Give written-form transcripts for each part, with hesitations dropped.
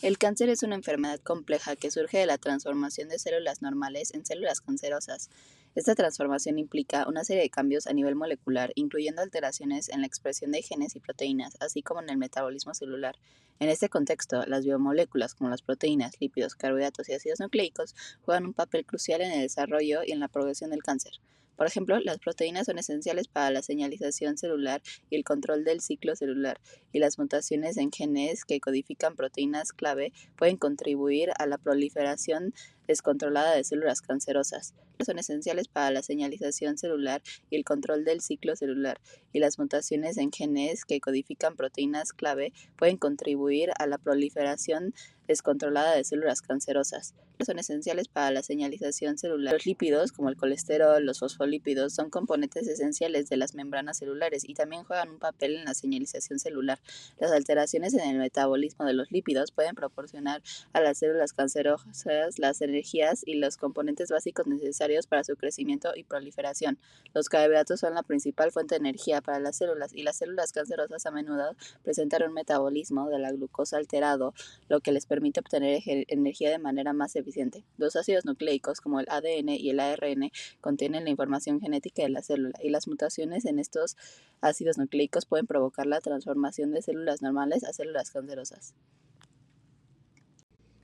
El cáncer es una enfermedad compleja que surge de la transformación de células normales en células cancerosas. Esta transformación implica una serie de cambios a nivel molecular, incluyendo alteraciones en la expresión de genes y proteínas, así como en el metabolismo celular. En este contexto, las biomoléculas como las proteínas, lípidos, carbohidratos y ácidos nucleicos juegan un papel crucial en el desarrollo y en la progresión del cáncer. Por ejemplo, las proteínas son esenciales para la señalización celular y el control del ciclo celular, y las mutaciones en genes que codifican proteínas clave pueden contribuir a la proliferación descontrolada de células cancerosas. Son esenciales para la señalización celular y el control del ciclo celular, y las mutaciones en genes que codifican proteínas clave pueden contribuir a la proliferación descontrolada de células cancerosas. Son esenciales para la señalización celular. Los lípidos, como el colesterol, los fosfolípidos, son componentes esenciales de las membranas celulares y también juegan un papel en la señalización celular. Las alteraciones en el metabolismo de los lípidos pueden proporcionar a las células cancerosas las energías y los componentes básicos necesarios para su crecimiento y proliferación. Los carbohidratos son la principal fuente de energía para las células, y las células cancerosas a menudo presentan un metabolismo de la glucosa alterado, lo que les permite obtener energía de manera más eficiente. Los ácidos nucleicos, como el ADN y el ARN, contienen la información genética de la célula, y las mutaciones en estos ácidos nucleicos pueden provocar la transformación de células normales a células cancerosas.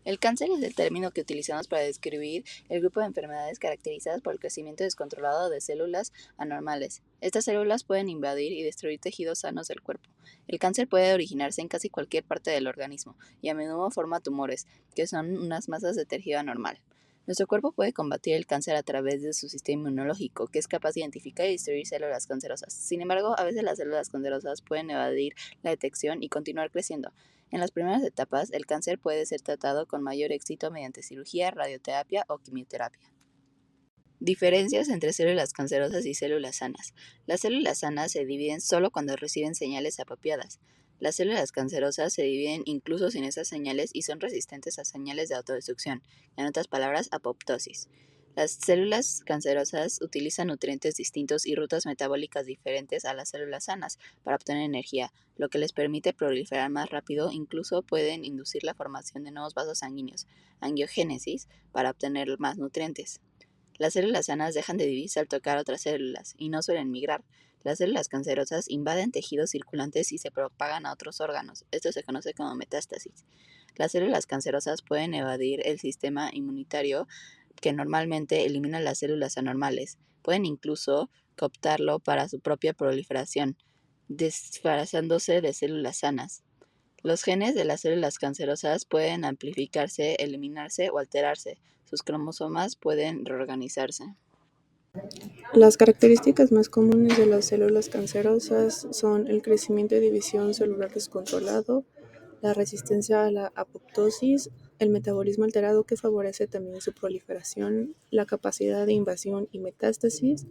El cáncer es el término que utilizamos para describir el grupo de enfermedades caracterizadas por el crecimiento descontrolado de células anormales. Estas células pueden invadir y destruir tejidos sanos del cuerpo. El cáncer puede originarse en casi cualquier parte del organismo y a menudo forma tumores, que son unas masas de tejido anormal. Nuestro cuerpo puede combatir el cáncer a través de su sistema inmunológico, que es capaz de identificar y destruir células cancerosas. Sin embargo, a veces las células cancerosas pueden evadir la detección y continuar creciendo. En las primeras etapas, el cáncer puede ser tratado con mayor éxito mediante cirugía, radioterapia o quimioterapia. Diferencias entre células cancerosas y células sanas. Las células sanas se dividen solo cuando reciben señales apropiadas. Las células cancerosas se dividen incluso sin esas señales y son resistentes a señales de autodestrucción, en otras palabras, apoptosis. Las células cancerosas utilizan nutrientes distintos y rutas metabólicas diferentes a las células sanas para obtener energía, lo que les permite proliferar más rápido. Incluso pueden inducir la formación de nuevos vasos sanguíneos, angiogénesis, para obtener más nutrientes. Las células sanas dejan de dividirse al tocar otras células y no suelen migrar. Las células cancerosas invaden tejidos circulantes y se propagan a otros órganos. Esto se conoce como metástasis. Las células cancerosas pueden evadir el sistema inmunitario, que normalmente elimina las células anormales. Pueden incluso cooptarlo para su propia proliferación, disfrazándose de células sanas. Los genes de las células cancerosas pueden amplificarse, eliminarse o alterarse. Sus cromosomas pueden reorganizarse. Las características más comunes de las células cancerosas son el crecimiento y división celular descontrolado, la resistencia a la apoptosis, el metabolismo alterado que favorece también su proliferación, la capacidad de invasión y metástasis,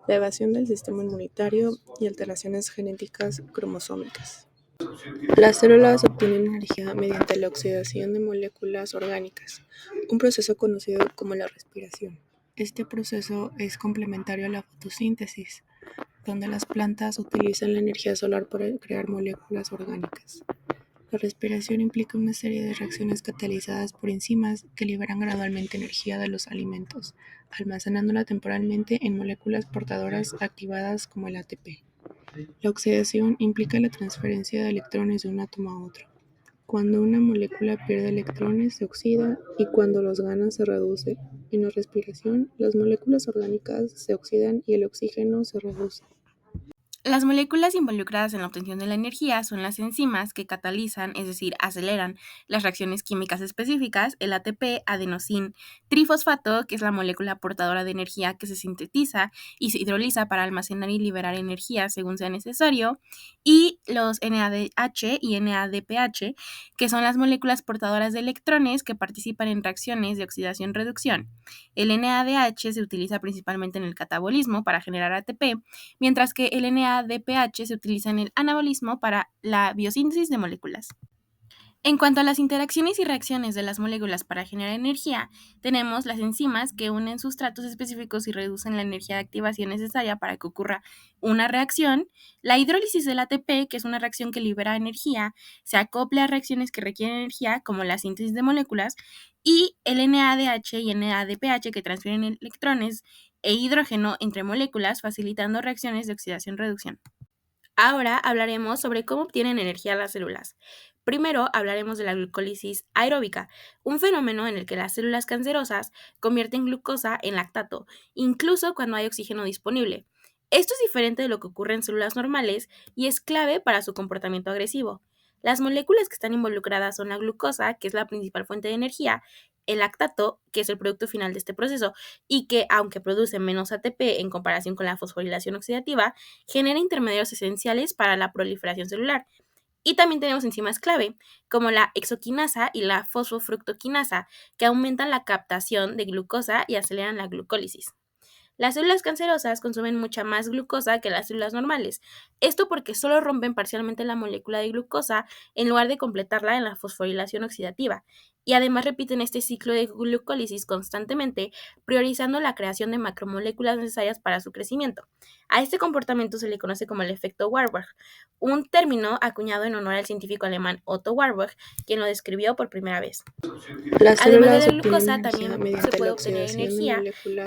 la evasión del sistema inmunitario y alteraciones genéticas cromosómicas. Las células obtienen energía mediante la oxidación de moléculas orgánicas, un proceso conocido como la respiración. Este proceso es complementario a la fotosíntesis, donde las plantas utilizan la energía solar para crear moléculas orgánicas. La respiración implica una serie de reacciones catalizadas por enzimas que liberan gradualmente energía de los alimentos, almacenándola temporalmente en moléculas portadoras activadas como el ATP. La oxidación implica la transferencia de electrones de un átomo a otro. Cuando una molécula pierde electrones, se oxida, y cuando los gana, se reduce. En la respiración, las moléculas orgánicas se oxidan y el oxígeno se reduce. Las moléculas involucradas en la obtención de la energía son las enzimas que catalizan, es decir, aceleran las reacciones químicas específicas, el ATP, adenosín trifosfato, que es la molécula portadora de energía que se sintetiza y se hidroliza para almacenar y liberar energía según sea necesario, y los NADH y NADPH, que son las moléculas portadoras de electrones que participan en reacciones de oxidación-reducción. El NADH se utiliza principalmente en el catabolismo para generar ATP, mientras que el NADPH se utiliza en el anabolismo para la biosíntesis de moléculas. En cuanto a las interacciones y reacciones de las moléculas para generar energía, tenemos las enzimas que unen sustratos específicos y reducen la energía de activación necesaria para que ocurra una reacción, la hidrólisis del ATP, que es una reacción que libera energía, se acopla a reacciones que requieren energía, como la síntesis de moléculas, y el NADH y NADPH, que transfieren electrones e hidrógeno entre moléculas, facilitando reacciones de oxidación-reducción. Ahora hablaremos sobre cómo obtienen energía las células. Primero hablaremos de la glucólisis aeróbica, un fenómeno en el que las células cancerosas convierten glucosa en lactato, incluso cuando hay oxígeno disponible. Esto es diferente de lo que ocurre en células normales y es clave para su comportamiento agresivo. Las moléculas que están involucradas son la glucosa, que es la principal fuente de energía, el lactato, que es el producto final de este proceso, y que, aunque produce menos ATP en comparación con la fosforilación oxidativa, genera intermediarios esenciales para la proliferación celular. Y también tenemos enzimas clave, como la exoquinasa y la fosfofructoquinasa, que aumentan la captación de glucosa y aceleran la glucólisis. Las células cancerosas consumen mucha más glucosa que las células normales. Esto porque solo rompen parcialmente la molécula de glucosa en lugar de completarla en la fosforilación oxidativa. Y además repiten este ciclo de glucólisis constantemente, priorizando la creación de macromoléculas necesarias para su crecimiento. A este comportamiento se le conoce como el efecto Warburg, un término acuñado en honor al científico alemán Otto Warburg, quien lo describió por primera vez. Las Además de células la obtienen glucosa, energía también se mediante la puede obtener oxidación de energía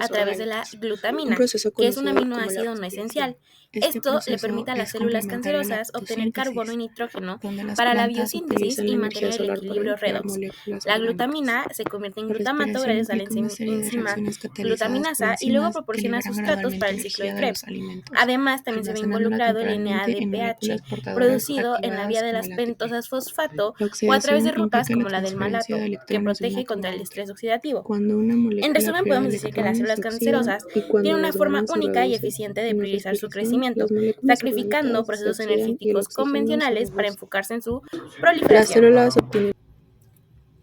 a moléculas través de la orgánicas, un glutamina, proceso que es un conocido como la aminoácido no respiración. esencial. Este Esto le proceso permite a las es células complementario a la cancerosas obtener carbono y fotosíntesis, nitrógeno donde las para la plantas biosíntesis utilizan la y energía mantener el solar para equilibrio crear redox. moléculas La orgánicas. glutamina se convierte en La glutamato respiración gracias a la implica una serie de enzima reacciones catalizadas por glutaminasa y luego enzimas que proporciona liberan sustratos para gradualmente el ciclo de energía de Krebs. los alimentos, Además, también se ve almacenándola involucrado el temporalmente en NADPH, moléculas portadoras producido en la vía activadas de como las el ATP. pentosas fosfato La o a través de oxidación rutas implica la como la del transferencia de malato, que electrones de un protege átomo contra a el otro. estrés oxidativo. Cuando una En molécula resumen, pierde podemos decir que las electrones, células se oxida, cancerosas y cuando tienen una los forma ganan, se única y reduce. eficiente de En la priorizar su respiración, las crecimiento, moléculas sacrificando orgánicas se procesos oxidan y el energéticos oxígeno se convencionales para reduce. enfocarse en su Las proliferación. células obtienen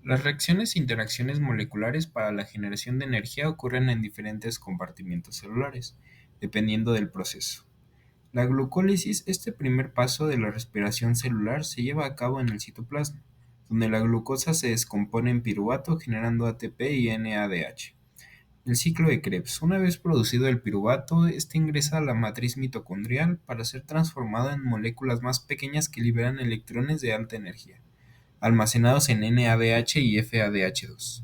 Las reacciones e interacciones moleculares para la generación de energía ocurren en diferentes compartimentos celulares, dependiendo del proceso. La glucólisis, este primer paso de la respiración celular, se lleva a cabo en el citoplasma, donde la glucosa se descompone en piruvato generando ATP y NADH. El ciclo de Krebs. Una vez producido el piruvato, este ingresa a la matriz mitocondrial para ser transformado en moléculas más pequeñas que liberan electrones de alta energía, almacenados en NADH y FADH2.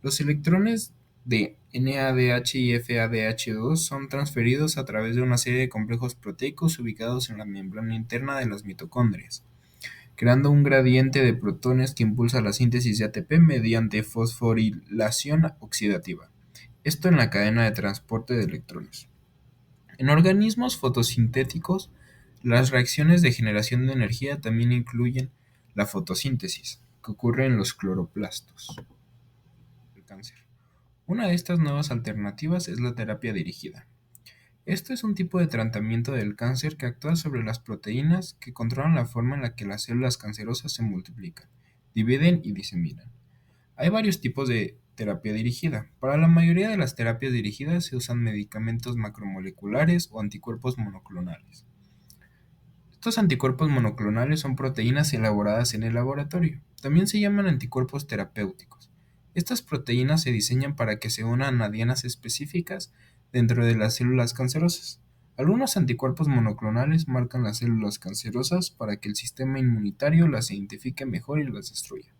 Los electrones de NADH y FADH2 son transferidos a través de una serie de complejos proteicos ubicados en la membrana interna de las mitocondrias, creando un gradiente de protones que impulsa la síntesis de ATP mediante fosforilación oxidativa. Esto en la cadena de transporte de electrones. En organismos fotosintéticos, las reacciones de generación de energía también incluyen la fotosíntesis, que ocurre en los cloroplastos del cáncer. Una de estas nuevas alternativas es la terapia dirigida. Esto es un tipo de tratamiento del cáncer que actúa sobre las proteínas que controlan la forma en la que las células cancerosas se multiplican, dividen y diseminan. Hay varios tipos de terapia dirigida. Para la mayoría de las terapias dirigidas se usan medicamentos macromoleculares o anticuerpos monoclonales. Estos anticuerpos monoclonales son proteínas elaboradas en el laboratorio. También se llaman anticuerpos terapéuticos. Estas proteínas se diseñan para que se unan a dianas específicas dentro de las células cancerosas. Algunos anticuerpos monoclonales marcan las células cancerosas para que el sistema inmunitario las identifique mejor y las destruya.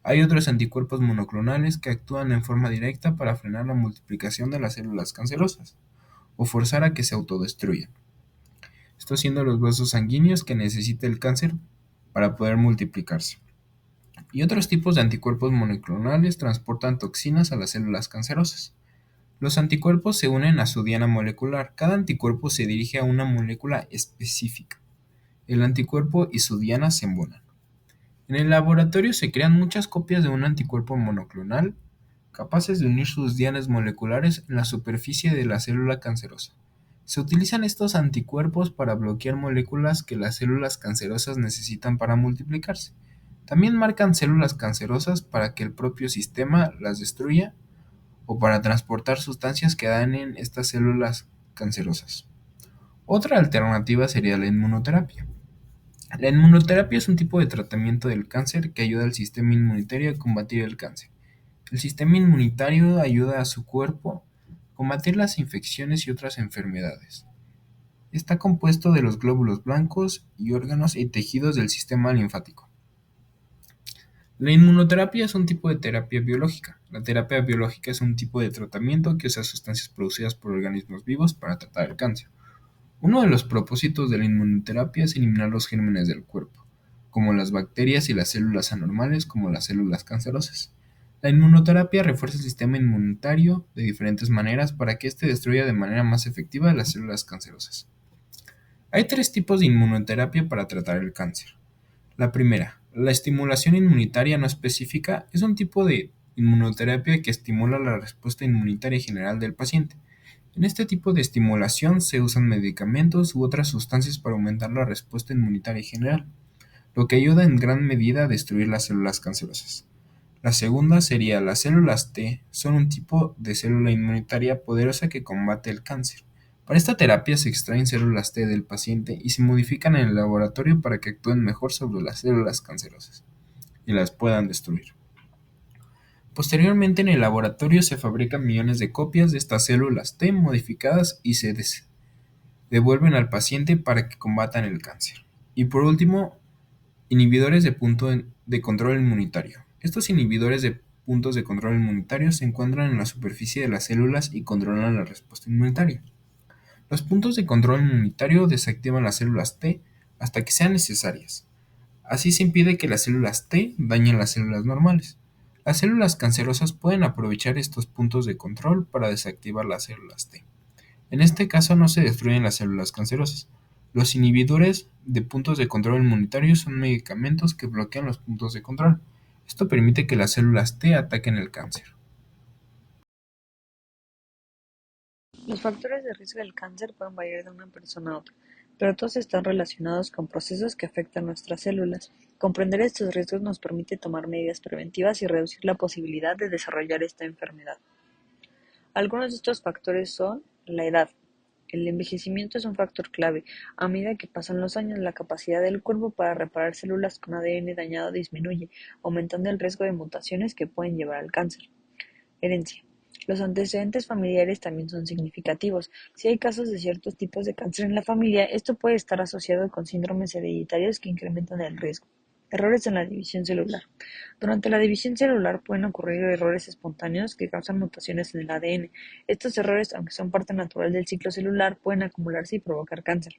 Hay otros anticuerpos monoclonales que actúan en forma directa para frenar la multiplicación de las células cancerosas o forzar a que se autodestruyan, esto siendo los vasos sanguíneos que necesita el cáncer para poder multiplicarse. Y otros tipos de anticuerpos monoclonales transportan toxinas a las células cancerosas. Los anticuerpos se unen a su diana molecular. Cada anticuerpo se dirige a una molécula específica. El anticuerpo y su diana se embonan. En el laboratorio se crean muchas copias de un anticuerpo monoclonal capaces de unir sus dianas moleculares en la superficie de la célula cancerosa. Se utilizan estos anticuerpos para bloquear moléculas que las células cancerosas necesitan para multiplicarse. También marcan células cancerosas para que el propio sistema las destruya o para transportar sustancias que dañen estas células cancerosas. Otra alternativa sería la inmunoterapia. La inmunoterapia es un tipo de tratamiento del cáncer que ayuda al sistema inmunitario a combatir el cáncer. El sistema inmunitario ayuda a su cuerpo a combatir las infecciones y otras enfermedades. Está compuesto de los glóbulos blancos y órganos y tejidos del sistema linfático. La inmunoterapia es un tipo de terapia biológica. La terapia biológica es un tipo de tratamiento que usa sustancias producidas por organismos vivos para tratar el cáncer. Uno de los propósitos de la inmunoterapia es eliminar los gérmenes del cuerpo, como las bacterias y las células anormales, como las células cancerosas. La inmunoterapia refuerza el sistema inmunitario de diferentes maneras para que éste destruya de manera más efectiva las células cancerosas. Hay tres tipos de inmunoterapia para tratar el cáncer. La primera, la estimulación inmunitaria no específica, es un tipo de inmunoterapia que estimula la respuesta inmunitaria general del paciente. En este tipo de estimulación se usan medicamentos u otras sustancias para aumentar la respuesta inmunitaria general, lo que ayuda en gran medida a destruir las células cancerosas. La segunda sería las células T, son un tipo de célula inmunitaria poderosa que combate el cáncer. Para esta terapia se extraen células T del paciente y se modifican en el laboratorio para que actúen mejor sobre las células cancerosas y las puedan destruir. Posteriormente en el laboratorio se fabrican millones de copias de estas células T modificadas y se devuelven al paciente para que combatan el cáncer. Y por último, inhibidores de punto de control inmunitario. Estos inhibidores de puntos de control inmunitario se encuentran en la superficie de las células y controlan la respuesta inmunitaria. Los puntos de control inmunitario desactivan las células T hasta que sean necesarias. Así se impide que las células T dañen las células normales. Las células cancerosas pueden aprovechar estos puntos de control para desactivar las células T. En este caso no se destruyen las células cancerosas. Los inhibidores de puntos de control inmunitario son medicamentos que bloquean los puntos de control. Esto permite que las células T ataquen el cáncer. Los factores de riesgo del cáncer pueden variar de una persona a otra, pero todos están relacionados con procesos que afectan nuestras células. Comprender estos riesgos nos permite tomar medidas preventivas y reducir la posibilidad de desarrollar esta enfermedad. Algunos de estos factores son la edad. El envejecimiento es un factor clave. A medida que pasan los años, la capacidad del cuerpo para reparar células con ADN dañado disminuye, aumentando el riesgo de mutaciones que pueden llevar al cáncer. Herencia. Los antecedentes familiares también son significativos. Si hay casos de ciertos tipos de cáncer en la familia, esto puede estar asociado con síndromes hereditarios que incrementan el riesgo. Errores en la división celular. Durante la división celular pueden ocurrir errores espontáneos que causan mutaciones en el ADN. Estos errores, aunque son parte natural del ciclo celular, pueden acumularse y provocar cáncer.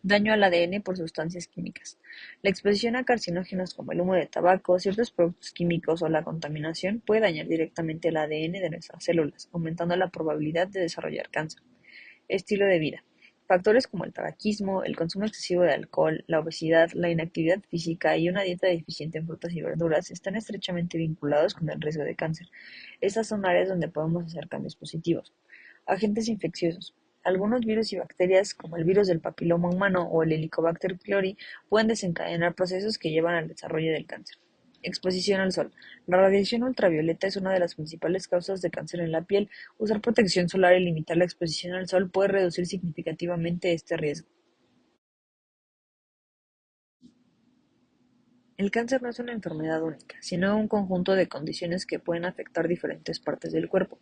Daño al ADN por sustancias químicas. La exposición a carcinógenos como el humo de tabaco, ciertos productos químicos o la contaminación puede dañar directamente el ADN de nuestras células, aumentando la probabilidad de desarrollar cáncer. Estilo de vida. Factores como el tabaquismo, el consumo excesivo de alcohol, la obesidad, la inactividad física y una dieta deficiente en frutas y verduras están estrechamente vinculados con el riesgo de cáncer. Estas son áreas donde podemos hacer cambios positivos. Agentes infecciosos. Algunos virus y bacterias, como el virus del papiloma humano o el Helicobacter pylori, pueden desencadenar procesos que llevan al desarrollo del cáncer. Exposición al sol. La radiación ultravioleta es una de las principales causas de cáncer en la piel. Usar protección solar y limitar la exposición al sol puede reducir significativamente este riesgo. El cáncer no es una enfermedad única, sino un conjunto de condiciones que pueden afectar diferentes partes del cuerpo.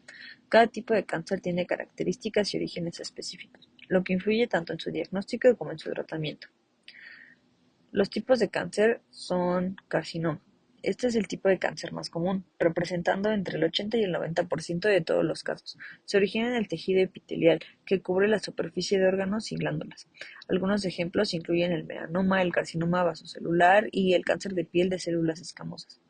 Cada tipo de cáncer tiene características y orígenes específicos, lo que influye tanto en su diagnóstico como en su tratamiento. Los tipos de cáncer son carcinoma. Este es el tipo de cáncer más común, representando entre el 80 y el 90% de todos los casos. Se origina en el tejido epitelial, que cubre la superficie de órganos y glándulas. Algunos ejemplos incluyen el melanoma, el carcinoma vasocelular y el cáncer de piel de células escamosas.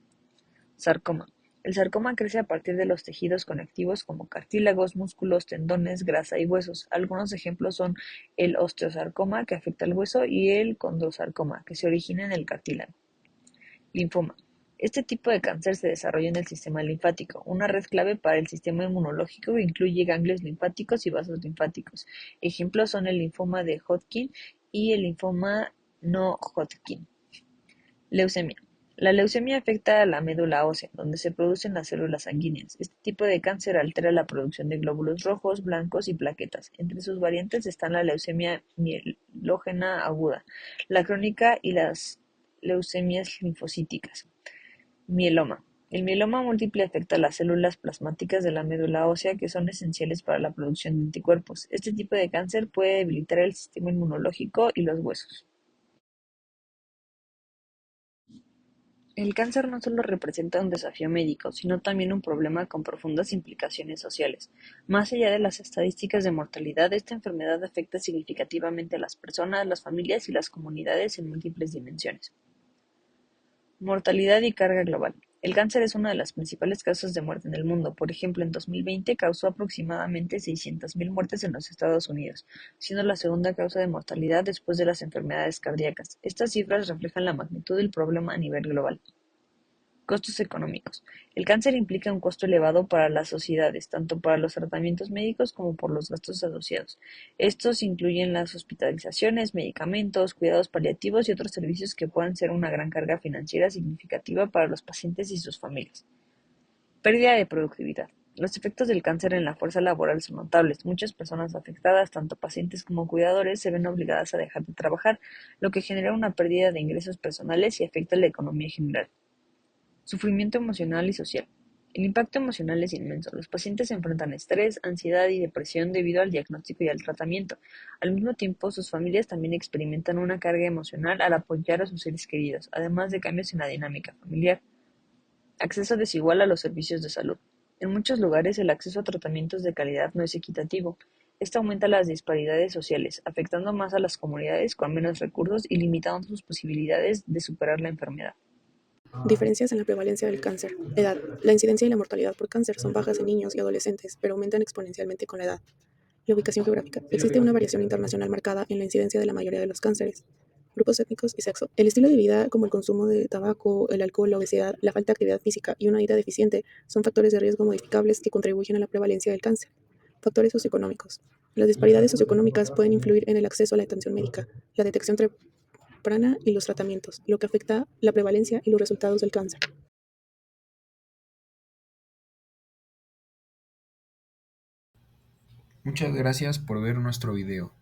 Sarcoma. El sarcoma crece a partir de los tejidos conectivos como cartílagos, músculos, tendones, grasa y huesos. Algunos ejemplos son el osteosarcoma, que afecta al hueso, y el condrosarcoma, que se origina en el cartílago. Linfoma. Este tipo de cáncer se desarrolla en el sistema linfático, una red clave para el sistema inmunológico que incluye ganglios linfáticos y vasos linfáticos. Ejemplos son el linfoma de Hodgkin y el linfoma no Hodgkin. Leucemia. La leucemia afecta a la médula ósea, donde se producen las células sanguíneas. Este tipo de cáncer altera la producción de glóbulos rojos, blancos y plaquetas. Entre sus variantes están la leucemia mielógena aguda, la crónica y las leucemias linfocíticas. Mieloma. El mieloma múltiple afecta a las células plasmáticas de la médula ósea que son esenciales para la producción de anticuerpos. Este tipo de cáncer puede debilitar el sistema inmunológico y los huesos. El cáncer no solo representa un desafío médico, sino también un problema con profundas implicaciones sociales. Más allá de las estadísticas de mortalidad, esta enfermedad afecta significativamente a las personas, las familias y las comunidades en múltiples dimensiones. Mortalidad y carga global. El cáncer es una de las principales causas de muerte en el mundo. Por ejemplo, en 2020 causó aproximadamente 600.000 muertes en los Estados Unidos, siendo la segunda causa de mortalidad después de las enfermedades cardíacas. Estas cifras reflejan la magnitud del problema a nivel global. Costos económicos. El cáncer implica un costo elevado para las sociedades, tanto para los tratamientos médicos como por los gastos asociados. Estos incluyen las hospitalizaciones, medicamentos, cuidados paliativos y otros servicios que puedan ser una gran carga financiera significativa para los pacientes y sus familias. Pérdida de productividad. Los efectos del cáncer en la fuerza laboral son notables. Muchas personas afectadas, tanto pacientes como cuidadores, se ven obligadas a dejar de trabajar, lo que genera una pérdida de ingresos personales y afecta la economía general. Sufrimiento emocional y social. El impacto emocional es inmenso. Los pacientes enfrentan estrés, ansiedad y depresión debido al diagnóstico y al tratamiento. Al mismo tiempo, sus familias también experimentan una carga emocional al apoyar a sus seres queridos, además de cambios en la dinámica familiar. Acceso desigual a los servicios de salud. En muchos lugares el acceso a tratamientos de calidad no es equitativo. Esto aumenta las disparidades sociales, afectando más a las comunidades con menos recursos y limitando sus posibilidades de superar la enfermedad. Diferencias en la prevalencia del cáncer. Edad. La incidencia y la mortalidad por cáncer son bajas en niños y adolescentes, pero aumentan exponencialmente con la edad. La ubicación geográfica. Existe una variación internacional marcada en la incidencia de la mayoría de los cánceres. Grupos étnicos y sexo. El estilo de vida, como el consumo de tabaco, el alcohol, la obesidad, la falta de actividad física y una dieta deficiente, son factores de riesgo modificables que contribuyen a la prevalencia del cáncer. Factores socioeconómicos. Las disparidades socioeconómicas pueden influir en el acceso a la atención médica, la detección temprana y los tratamientos, lo que afecta la prevalencia y los resultados del cáncer. Muchas gracias por ver nuestro video.